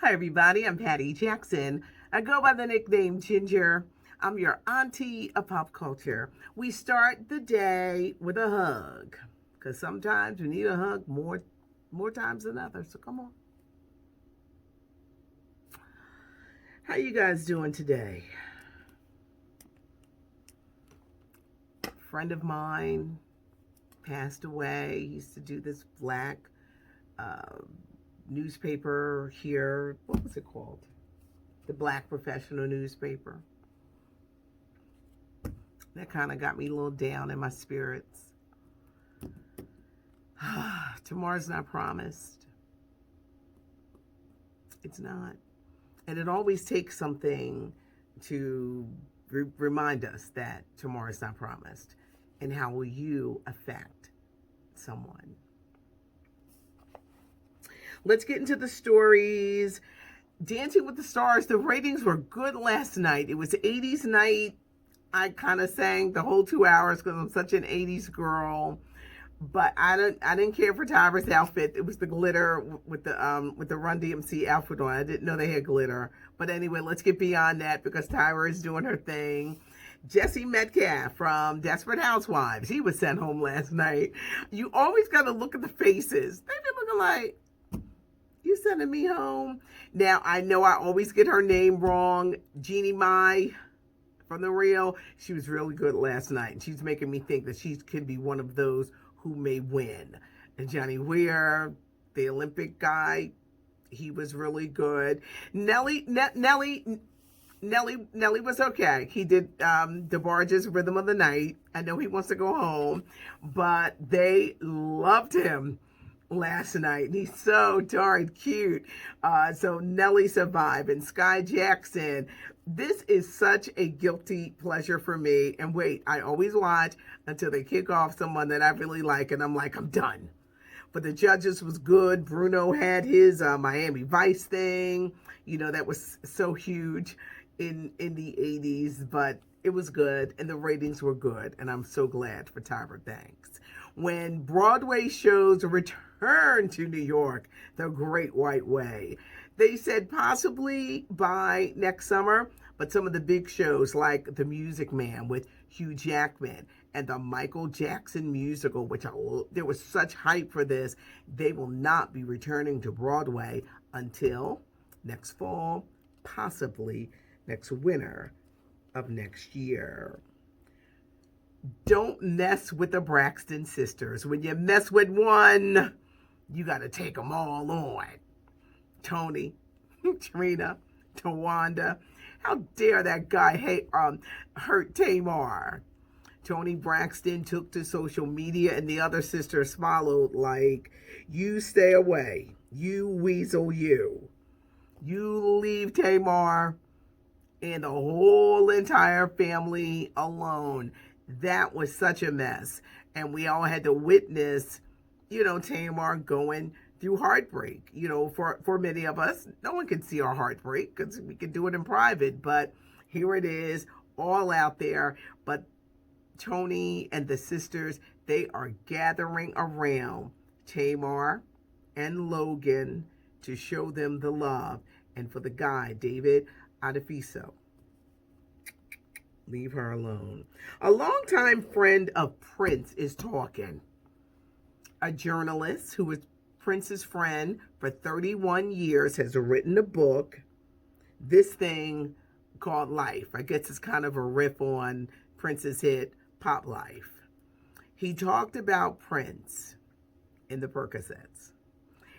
Hi, everybody. I'm Patty Jackson. I go by the nickname Ginger. I'm your auntie of pop culture. We start the day with a hug because sometimes we need a hug more times than others. So come on. How you guys doing today? A friend of mine passed away. He used to do this black uh, newspaper here. What was it called? The Black Professional Newspaper. That kind of got me a little down in my spirits. Tomorrow's not promised. It's not. And it always takes something to remind us that tomorrow's not promised. And how will you affect someone? Let's get into the stories. Dancing with the Stars, the ratings were good last night. It was 80s night. I kind of sang the whole 2 hours because I'm such an 80s girl. But I didn't care for Tyra's outfit. It was the glitter with the Run DMC outfit on. I didn't know they had glitter. But anyway, let's get beyond that because Tyra is doing her thing. Jesse Metcalf from Desperate Housewives. He was sent home last night. You always got to look at the faces. They've been looking like, you sending me home? Now, I know I always get her name wrong. Jeannie Mai from The Real. She was really good last night. And she's making me think that she could be one of those who may win. And Johnny Weir, the Olympic guy, he was really good. Nelly was okay. He did DeBarge's Rhythm of the Night. I know he wants to go home, but they loved him last night. He's so darn cute. So Nelly survived. And Sky Jackson, this is such a guilty pleasure for me. And wait, I always watch until they kick off someone that I really like, and I'm like, I'm done. But the judges was good. Bruno had his Miami Vice thing. You know, that was so huge in the 80s, but it was good, and the ratings were good, and I'm so glad for Tyra Banks. When Broadway shows return to New York, the Great White Way, they said possibly by next summer, but some of the big shows like The Music Man with Hugh Jackman and the Michael Jackson musical, which there was such hype for this, they will not be returning to Broadway until next fall, possibly next winter of next year. Don't mess with the Braxton sisters. When you mess with one, you got to take them all on. Tony, Trina, Tawanda. How dare that guy hurt Tamar? Tony Braxton took to social media and the other sisters followed like, you stay away. You weasel you. You leave Tamar and the whole entire family alone. That was such a mess. And we all had to witness, Tamar going through heartbreak. For many of us, no one can see our heartbreak because we can do it in private. But here it is, all out there. But Tony and the sisters, they are gathering around Tamar and Logan to show them the love. And for the guy, David Adefiso, leave her alone. A longtime friend of Prince is talking. A journalist who was Prince's friend for 31 years has written a book, this thing called Life. I guess it's kind of a riff on Prince's hit Pop Life. He talked about Prince in the Percocets.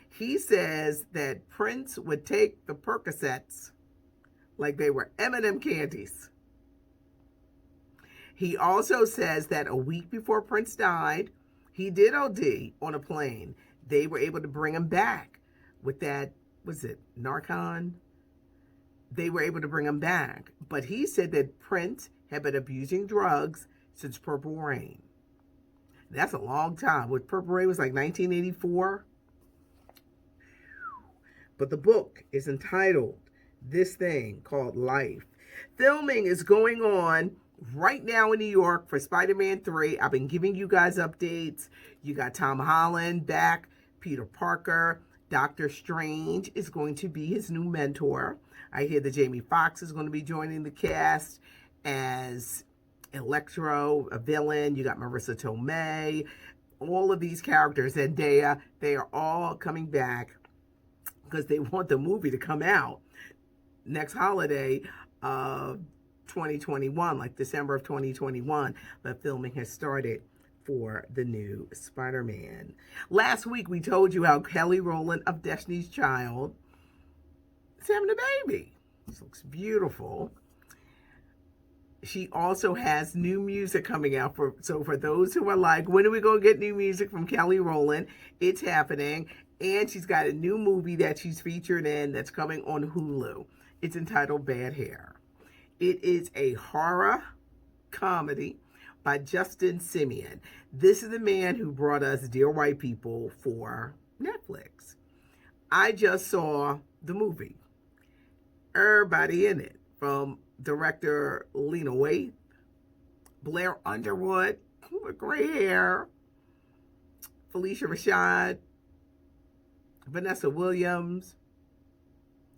He says that Prince would take the Percocets like they were M&M candies. He also says that a week before Prince died, he did OD on a plane. They were able to bring him back with that, was it Narcan? They were able to bring him back. But he said that Prince had been abusing drugs since Purple Rain. That's a long time. What Purple Rain was like 1984. But the book is entitled This Thing Called Life. Filming is going on right now in New York for Spider-Man 3. I've been giving you guys updates. You got Tom Holland back, Peter Parker, Doctor Strange is going to be his new mentor. I hear that Jamie Foxx is going to be joining the cast as Electro, a villain. You got Marissa Tomei. All of these characters, Zendaya, they are all coming back because they want the movie to come out next holiday of 2021, like December of 2021. But filming has started for the new Spider-Man. Last week we told you how Kelly Rowland of Destiny's Child is having a baby. This looks beautiful. She also has new music coming out. So for those who are like, when are we going to get new music from Kelly Rowland? It's happening. And she's got a new movie that she's featured in that's coming on Hulu. It's entitled Bad Hair. It is a horror comedy by Justin Simeon. This is the man who brought us Dear White People for Netflix. I just saw the movie. Everybody in it, from director Lena Waithe, Blair Underwood with gray hair, Felicia Rashad, Vanessa Williams,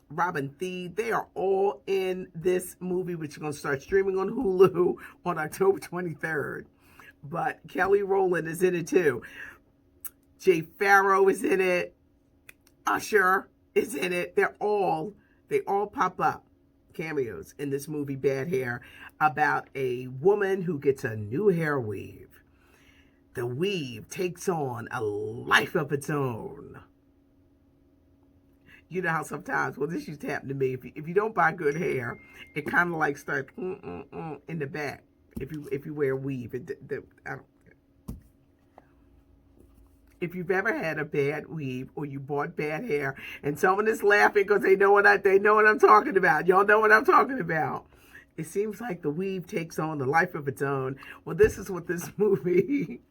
Robin Thede. They are all in this movie, which is going to start streaming on Hulu on October 23rd. But Kelly Rowland is in it too. Jay Farrow is in it. Usher is in it. They all pop up, cameos in this movie Bad Hair, about a woman who gets a new hair weave. The weave takes on a life of its own. You know how sometimes, well, this used to happen to me. If you don't buy good hair, it kind of like starts in the back. If you wear weave, if you've ever had a bad weave or you bought bad hair, and someone is laughing because they know what I'm talking about. Y'all know what I'm talking about. It seems like the weave takes on a life of its own. Well, this is what this movie,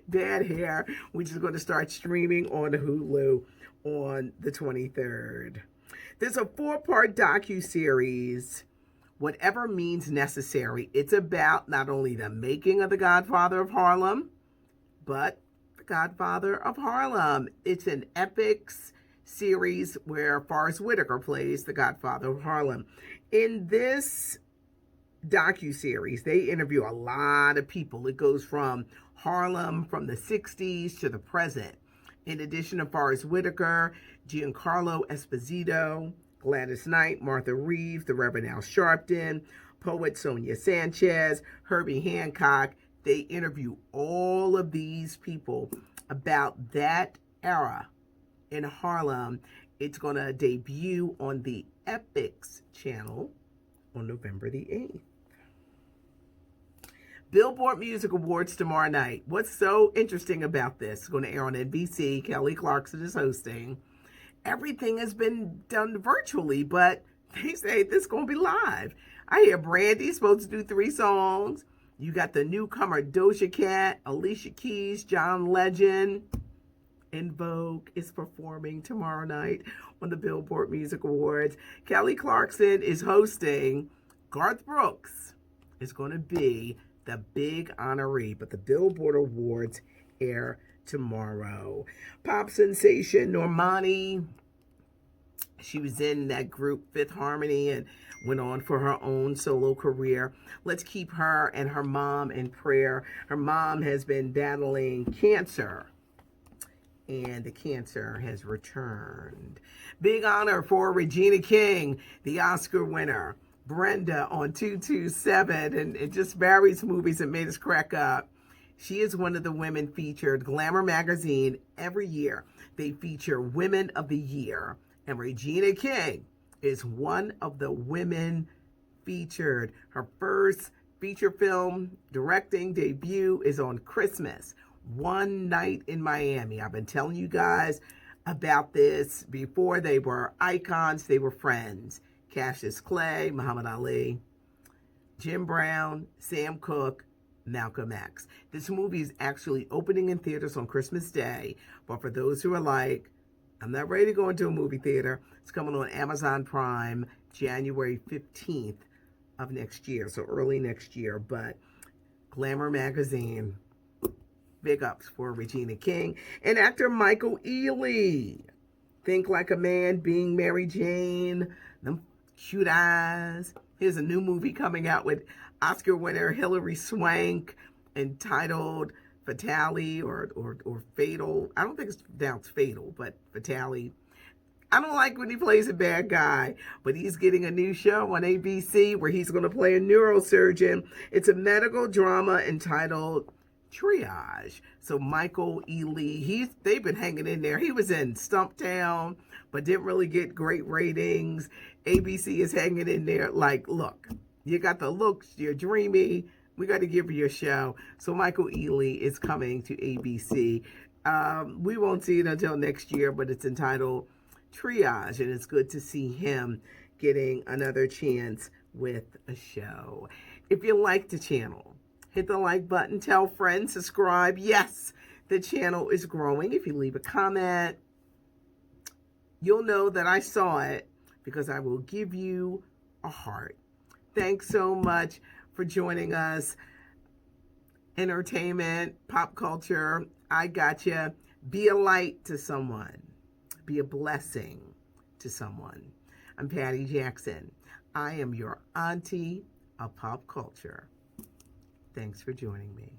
Bad Hair, which is going to start streaming on Hulu on the 23rd. There's a 4-part docuseries, Whatever Means Necessary. It's about not only the making of the Godfather of Harlem, but the Godfather of Harlem. It's an epics series where Forrest Whitaker plays the Godfather of Harlem. In this docuseries, they interview a lot of people. It goes from Harlem from the 60s to the present. In addition to Forrest Whitaker, Giancarlo Esposito, Gladys Knight, Martha Reeves, the Reverend Al Sharpton, poet Sonia Sanchez, Herbie Hancock. They interview all of these people about that era in Harlem. It's going to debut on the Epics channel on November the 8th. Billboard Music Awards tomorrow night. What's so interesting about this? It's going to air on NBC. Kelly Clarkson is hosting. Everything has been done virtually, but they say this is going to be live. I hear Brandy's supposed to do 3 songs. You got the newcomer Doja Cat, Alicia Keys, John Legend. En Vogue is performing tomorrow night on the Billboard Music Awards. Kelly Clarkson is hosting. Garth Brooks is going to be the big honoree, but the Billboard Awards air tomorrow. Pop sensation Normani, she was in that group Fifth Harmony and went on for her own solo career. Let's keep her and her mom in prayer. Her mom has been battling cancer, and the cancer has returned. Big honor for Regina King, the Oscar winner. Brenda on 227, and it just varies movies that made us crack up. She is one of the women featured. Glamour magazine, every year, they feature Women of the Year. And Regina King is one of the women featured. Her first feature film directing debut is on Christmas, One Night in Miami. I've been telling you guys about this before. They were icons. They were friends. Cassius Clay, Muhammad Ali, Jim Brown, Sam Cooke, Malcolm X. This movie is actually opening in theaters on Christmas Day, but for those who are like, I'm not ready to go into a movie theater, it's coming on Amazon Prime January 15th of next year, so early next year. But Glamour magazine, big ups for Regina King. And actor Michael Ealy. Think Like a Man, Being Mary Jane, them cute eyes. Here's a new movie coming out with Oscar winner Hilary Swank, entitled Fatale or Fatal. I don't think it's pronounced Fatal, but Fatale. I don't like when he plays a bad guy, but he's getting a new show on ABC where he's going to play a neurosurgeon. It's a medical drama entitled Triage. So Michael Ealy, they've been hanging in there. He was in Stumptown, but didn't really get great ratings. ABC is hanging in there like, look, you got the looks, you're dreamy, we got to give you a show. So Michael Ealy is coming to ABC. We won't see it until next year, but it's entitled Triage, and it's good to see him getting another chance with a show. If you like the channel, hit the like button, tell friends, subscribe. Yes, the channel is growing. If you leave a comment, you'll know that I saw it because I will give you a heart. Thanks so much for joining us. Entertainment, pop culture, I got you. Be a light to someone. Be a blessing to someone. I'm Patty Jackson. I am your auntie of pop culture. Thanks for joining me.